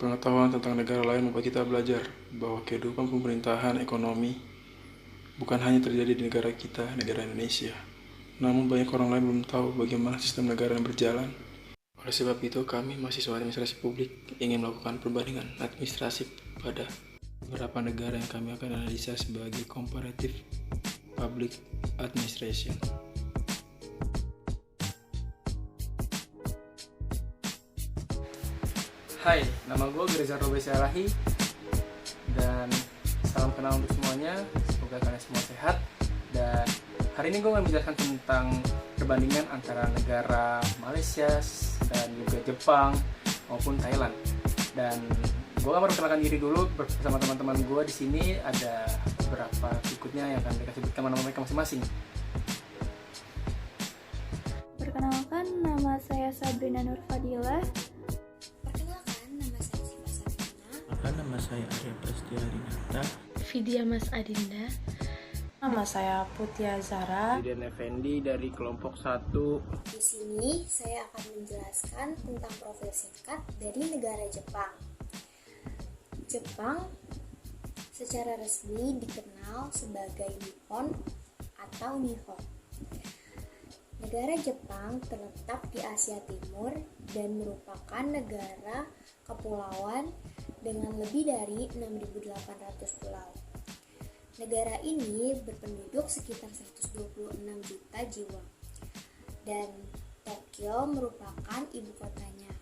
Pengetahuan tentang negara lain membuat kita belajar bahwa kehidupan pemerintahan ekonomi bukan hanya terjadi di negara kita, negara Indonesia. Namun banyak orang lain belum tahu bagaimana sistem negara yang berjalan. Oleh sebab itu, kami mahasiswa administrasi publik ingin melakukan perbandingan administrasi pada beberapa negara yang kami akan analisa sebagai comparative public administration. Hai, nama gue Grizar Robesalahi dan salam kenal untuk semuanya. Semoga kalian semua sehat. Dan hari ini gue akan menjelaskan tentang perbandingan antara negara Malaysia dan juga Jepang maupun Thailand. Dan gue akan memperkenalkan diri dulu bersama teman-teman gue di sini. Ada beberapa berikutnya yang akan mereka sebutkan nama mereka masing-masing. Perkenalkan, nama saya Sabrina Nur Fadilah. Nama saya Arya Prasetya Vidya Mas Adinda. Nama saya Putia Zara. Dian Effendi dari kelompok 1. Di sini saya akan menjelaskan tentang profil singkat dari negara Jepang. Jepang secara resmi dikenal sebagai Nippon atau Nihon. Negara Jepang terletak di Asia Timur dan merupakan negara kepulauan dengan lebih dari 6.800 pulau. Negara ini berpenduduk sekitar 126 juta jiwa dan Tokyo merupakan ibu kotanya.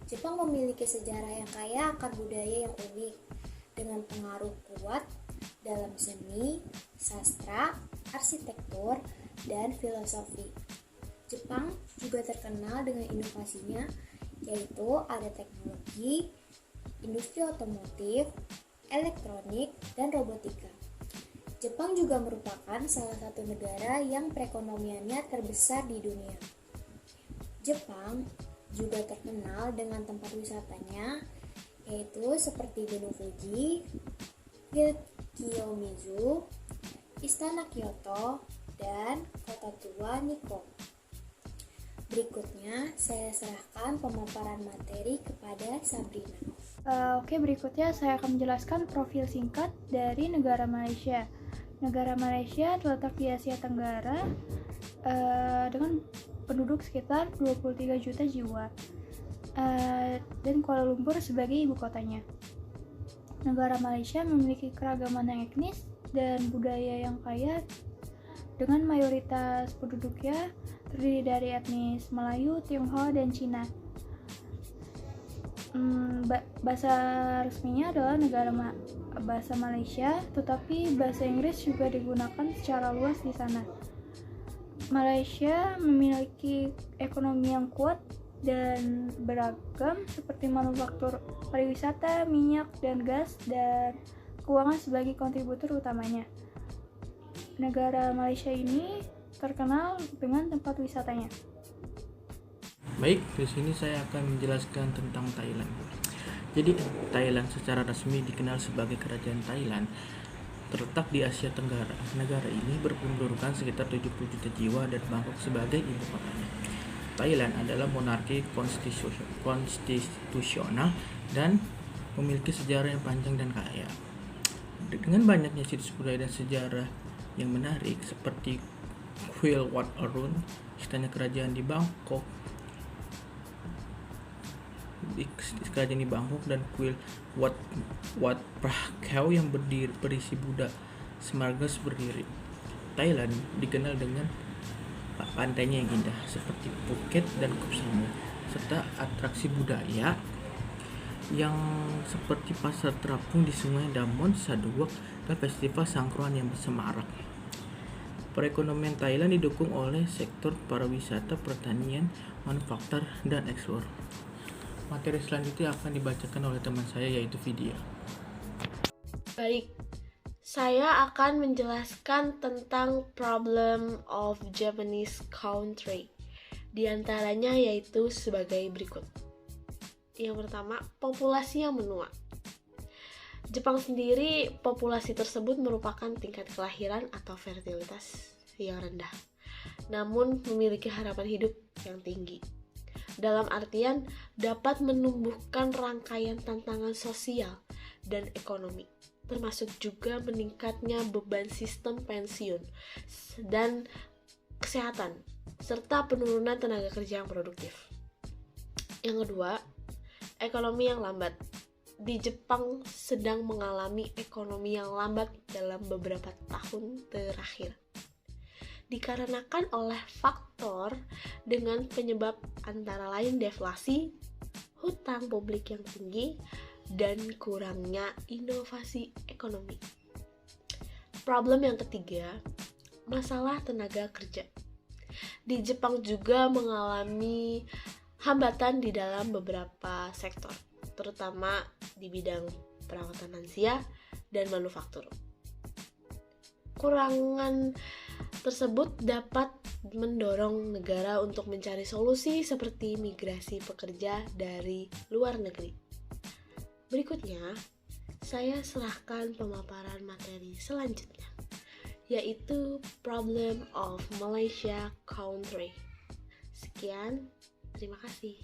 Jepang memiliki sejarah yang kaya akan budaya yang unik dengan pengaruh kuat dalam seni, sastra, arsitektur, dan filosofi. Jepang juga terkenal dengan inovasinya, yaitu ada teknologi, industri otomotif, elektronik, dan robotika. Jepang juga merupakan salah satu negara yang perekonomiannya terbesar di dunia. Jepang juga terkenal dengan tempat wisatanya, yaitu seperti Gunung Fuji, Hill Kiyomizu, Istana Kyoto, dan Kota Tua Nikko. Berikutnya, saya serahkan pemaparan materi kepada Sabrina. Berikutnya saya akan menjelaskan profil singkat dari negara Malaysia. Negara Malaysia terletak di Asia Tenggara dengan penduduk sekitar 23 juta jiwa dan Kuala Lumpur sebagai ibu kotanya. Negara Malaysia memiliki keragaman yang etnis dan budaya yang kaya dengan mayoritas penduduknya terdiri dari etnis Melayu, Tionghoa, dan Cina. Bahasa resminya adalah bahasa Malaysia, tetapi bahasa Inggris juga digunakan secara luas di sana. Malaysia memiliki ekonomi yang kuat dan beragam seperti manufaktur, pariwisata, minyak dan gas, dan keuangan sebagai kontributor utamanya. Negara Malaysia ini terkenal dengan tempat wisatanya. Baik, di sini saya akan menjelaskan tentang Thailand. Jadi, Thailand secara resmi dikenal sebagai Kerajaan Thailand, terletak di Asia Tenggara. Negara ini berpendudukan sekitar 70 juta jiwa dan Bangkok sebagai ibu kotanya. Thailand adalah monarki konstitusional dan memiliki sejarah yang panjang dan kaya. Dengan banyaknya situs budaya dan sejarah yang menarik seperti Kuil Wat Arun, istana kerajaan di Bangkok, dan Kuil Wat Phra Kaew yang berisi Buddha Smargas berdiri. Thailand dikenal dengan pantainya yang indah seperti Phuket dan Koh Samui, serta atraksi budaya yang seperti pasar terapung di Sungai Damon, Sarawak, dan festival sangkruan yang semarak. Perekonomian Thailand didukung oleh sektor pariwisata, pertanian, manufaktur, dan ekspor. Materi selanjutnya akan dibacakan oleh teman saya, yaitu Vidya. Baik, saya akan menjelaskan tentang problem of Japanese country. Di antaranya yaitu sebagai berikut. Yang pertama, populasi yang menua. Jepang sendiri, populasi tersebut merupakan tingkat kelahiran atau fertilitas yang rendah, namun memiliki harapan hidup yang tinggi. dalam artian dapat menumbuhkan rangkaian tantangan sosial dan ekonomi, termasuk juga meningkatnya beban sistem pensiun dan kesehatan, serta penurunan tenaga kerja yang produktif. Yang kedua, ekonomi yang lambat. Di Jepang sedang mengalami ekonomi yang lambat dalam beberapa tahun terakhir, dikarenakan oleh faktor dengan penyebab antara lain deflasi, hutang publik yang tinggi, dan kurangnya inovasi ekonomi. Problem yang ketiga, masalah tenaga kerja. Di Jepang juga mengalami hambatan di dalam beberapa sektor, terutama di bidang perawatan lansia dan manufaktur. Kurangan tersebut dapat mendorong negara untuk mencari solusi seperti migrasi pekerja dari luar negeri. Berikutnya, saya serahkan pemaparan materi selanjutnya, yaitu Problem of Malaysia Country. Sekian, terima kasih.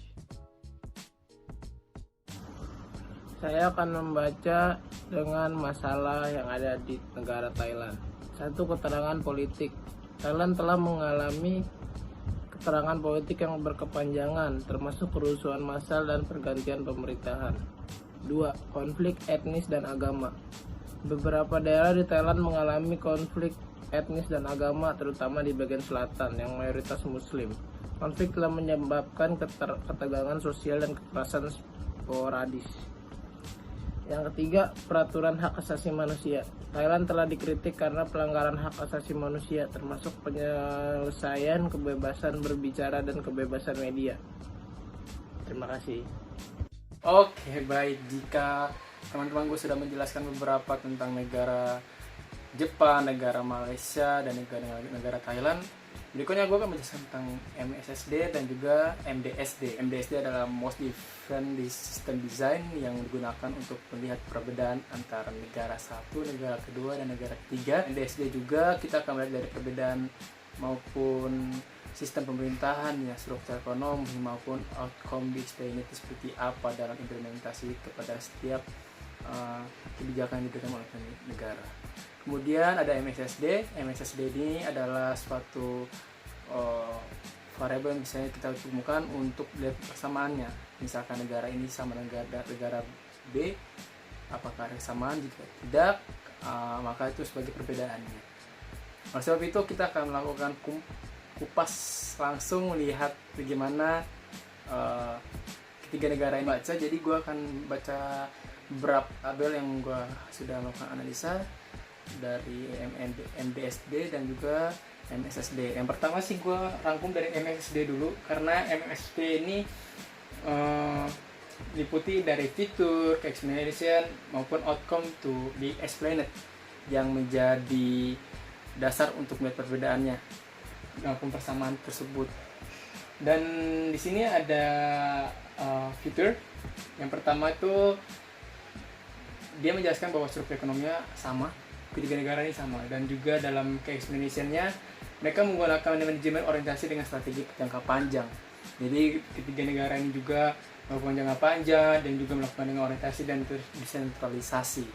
Saya akan membaca dengan masalah yang ada di negara Thailand. Satu, keterangan politik. Thailand telah mengalami keterangan politik yang berkepanjangan, termasuk kerusuhan massal dan pergantian pemerintahan. 2. Konflik etnis dan agama. Beberapa daerah di Thailand mengalami konflik etnis dan agama, terutama di bagian selatan yang mayoritas Muslim. Konflik telah menyebabkan ketegangan sosial dan kekerasan sporadis. Yang ketiga, peraturan hak asasi manusia. Thailand telah dikritik karena pelanggaran hak asasi manusia, termasuk penyelesaian kebebasan berbicara dan kebebasan media. Terima kasih. Oke, baik. Jika teman-teman gue sudah menjelaskan beberapa tentang negara Jepang, negara Malaysia, dan negara Thailand, berikutnya gue akan menjelaskan tentang MSSD dan juga MDSD. MDSD adalah Most Different System Design yang digunakan untuk melihat perbedaan antara negara satu, negara kedua, dan negara ketiga. MDSD juga kita akan melihat dari perbedaan maupun sistem pemerintahan, ya, struktur ekonomi maupun outcome explained seperti apa dalam implementasi kepada setiap kebijakan yang diberikan oleh negara. Kemudian ada MSSD. MSSD ini adalah suatu variabel yang bisa kita temukan untuk lihat persamaannya. Misalkan negara ini sama negara B, apakah ada kesamaan? Jika tidak, maka itu sebagai perbedaannya. Oleh sebab itu kita akan melakukan kupas langsung melihat bagaimana ketiga negara ini baca. Jadi gue akan baca beberapa tabel yang gue sudah melakukan analisa dari MDSD dan juga MSSD. Yang pertama sih gue rangkum dari MSSD dulu, karena MSSD ini liputi dari fitur, explanation maupun outcome to be explained yang menjadi dasar untuk melihat perbedaannya maupun persamaan tersebut. Dan di sini ada fitur. Yang pertama itu dia menjelaskan bahwa struktur ekonominya sama, ketiga negara ini sama, dan juga dalam explanation-nya mereka menggunakan manajemen orientasi dengan strategi jangka panjang. Jadi ketiga negara ini juga melakukan jangka panjang dan juga melakukan dengan orientasi dan desentralisasi.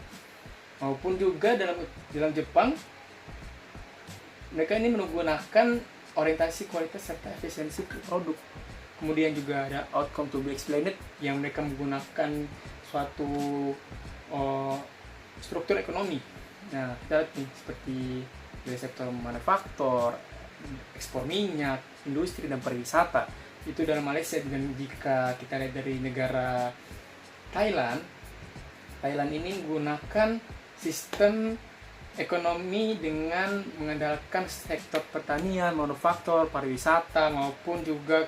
Maupun juga dalam Jepang, mereka ini menggunakan orientasi kualitas serta efisiensi produk. Kemudian juga ada outcome to be explained yang mereka menggunakan suatu struktur ekonomi. Nah, kita lihat nih seperti dari sektor manufaktur, ekspor minyak, industri, dan pariwisata. Itu dalam Malaysia. Dan jika kita lihat dari negara Thailand ini menggunakan sistem ekonomi dengan mengandalkan sektor pertanian, manufaktur, pariwisata, maupun juga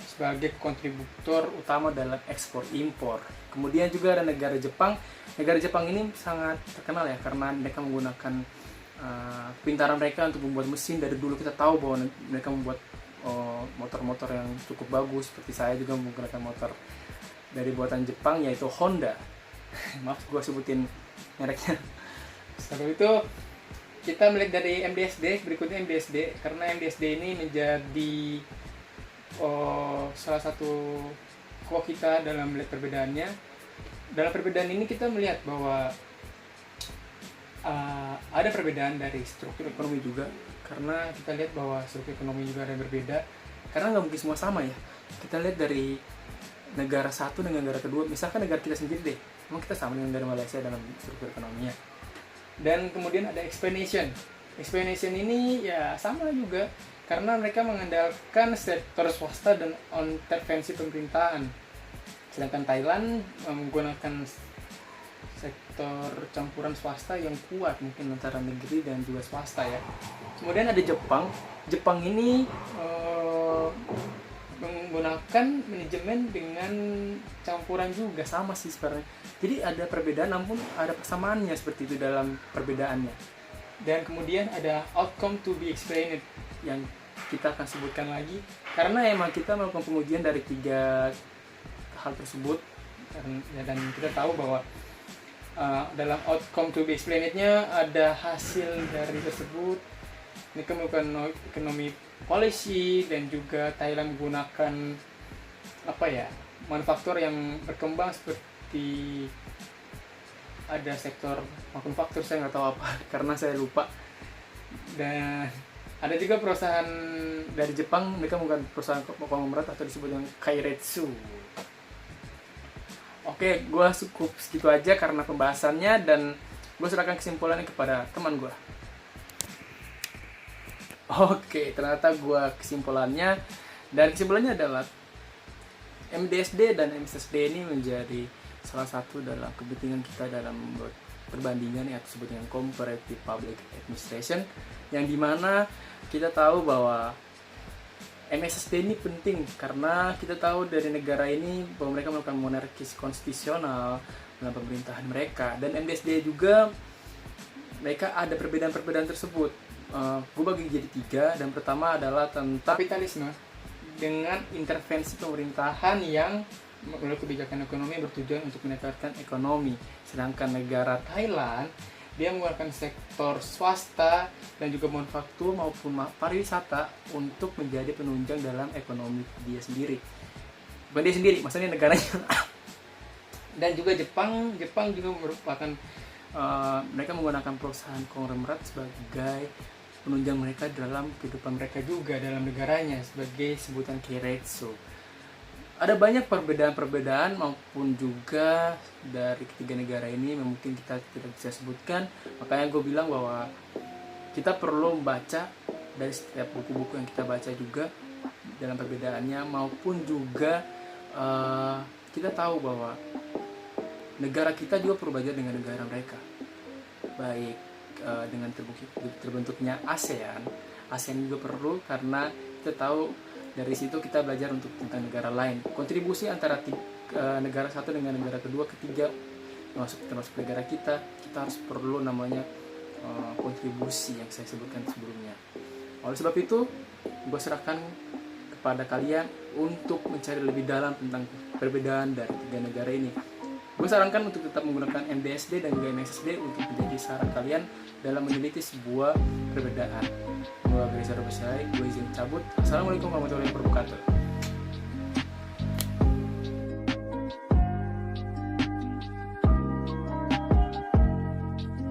sebagai kontributor utama dalam ekspor impor. Kemudian juga ada negara Jepang. Negara Jepang ini sangat terkenal ya karena mereka menggunakan pintaran mereka untuk membuat mesin. Dari dulu kita tahu bahwa mereka membuat motor-motor yang cukup bagus. Seperti saya juga menggunakan motor dari buatan Jepang, yaitu Honda. Maaf gue sebutin mereknya. Setelah itu kita melihat dari MDSD. Berikutnya MDSD, karena MDSD ini menjadi salah satu quote kita dalam melihat perbedaannya. Dalam perbedaan ini kita melihat bahwa ada perbedaan dari struktur ekonomi juga, karena kita lihat bahwa struktur ekonomi juga ada yang berbeda, karena nggak mungkin semua sama ya. Kita lihat dari negara satu dengan negara kedua, misalkan negara kita sendiri deh, memang kita sama dengan negara Malaysia dalam struktur ekonominya. Dan kemudian ada explanation ini ya sama juga, karena mereka mengandalkan sektor swasta dan intervensi pemerintahan, sedangkan Thailand menggunakan sektor campuran swasta yang kuat, mungkin antara negeri dan juga swasta ya. Kemudian ada Jepang ini menggunakan manajemen dengan campuran juga, sama sih sebenarnya. Jadi ada perbedaan namun ada persamaannya seperti itu dalam perbedaannya. Dan kemudian ada outcome to be explained yang kita akan sebutkan lagi, karena emang kita melakukan pengujian dari 3 hal tersebut, dan kita tahu bahwa dalam outcome to be explained-nya ada hasil dari tersebut. Mereka melakukan ekonomi policy, dan juga Thailand menggunakan manufaktur yang berkembang, seperti ada sektor manufaktur, saya nggak tahu apa karena saya lupa. Dan ada juga perusahaan dari Jepang, mereka menggunakan perusahaan konglomerat atau disebut dengan kairetsu. Oke, gue cukup segitu aja karena pembahasannya, dan gue serahkan kesimpulannya kepada teman gue. Oke, ternyata gue kesimpulannya adalah MDSD dan MSSD ini menjadi salah satu dalam kepentingan kita dalam membuat perbandingan yang disebut dengan Comparative Public Administration, yang dimana kita tahu bahwa MSSD ini penting karena kita tahu dari negara ini bahwa mereka melakukan monarkis konstitusional dalam pemerintahan mereka, dan MDSD juga mereka ada perbedaan-perbedaan tersebut. Gue bagi jadi 3, dan pertama adalah tentang kapitalisme dengan intervensi pemerintahan yang melalui kebijakan ekonomi bertujuan untuk meningkatkan ekonomi, sedangkan negara Thailand dia menggunakan sektor swasta dan juga manufaktur maupun pariwisata untuk menjadi penunjang dalam ekonomi dia sendiri. Bukan dia sendiri, maksudnya negaranya. Dan juga Jepang juga merupakan mereka menggunakan perusahaan konglomerat sebagai penunjang mereka dalam kehidupan mereka juga dalam negaranya, sebagai sebutan keiretsu. Ada banyak perbedaan maupun juga dari ketiga negara ini yang mungkin kita tidak bisa sebutkan. Makanya gue bilang bahwa kita perlu membaca dari setiap buku-buku yang kita baca juga dalam perbedaannya, maupun juga kita tahu bahwa negara kita juga perlu belajar dengan negara mereka. Baik dengan terbentuknya ASEAN juga perlu, karena kita tahu dari situ kita belajar untuk tentang negara lain. Kontribusi antara negara satu dengan negara kedua, ketiga, termasuk negara kita harus perlu namanya kontribusi yang saya sebutkan sebelumnya. Oleh sebab itu, gue serahkan kepada kalian untuk mencari lebih dalam tentang perbedaan dari 3 negara ini. Gue sarankan untuk tetap menggunakan MDSD dan juga MSSD untuk menjadi saran kalian dalam meneliti sebuah perbedaan. Gue Grisaro Besai, gue izin cabut. Assalamualaikum warahmatullahi wabarakatuh.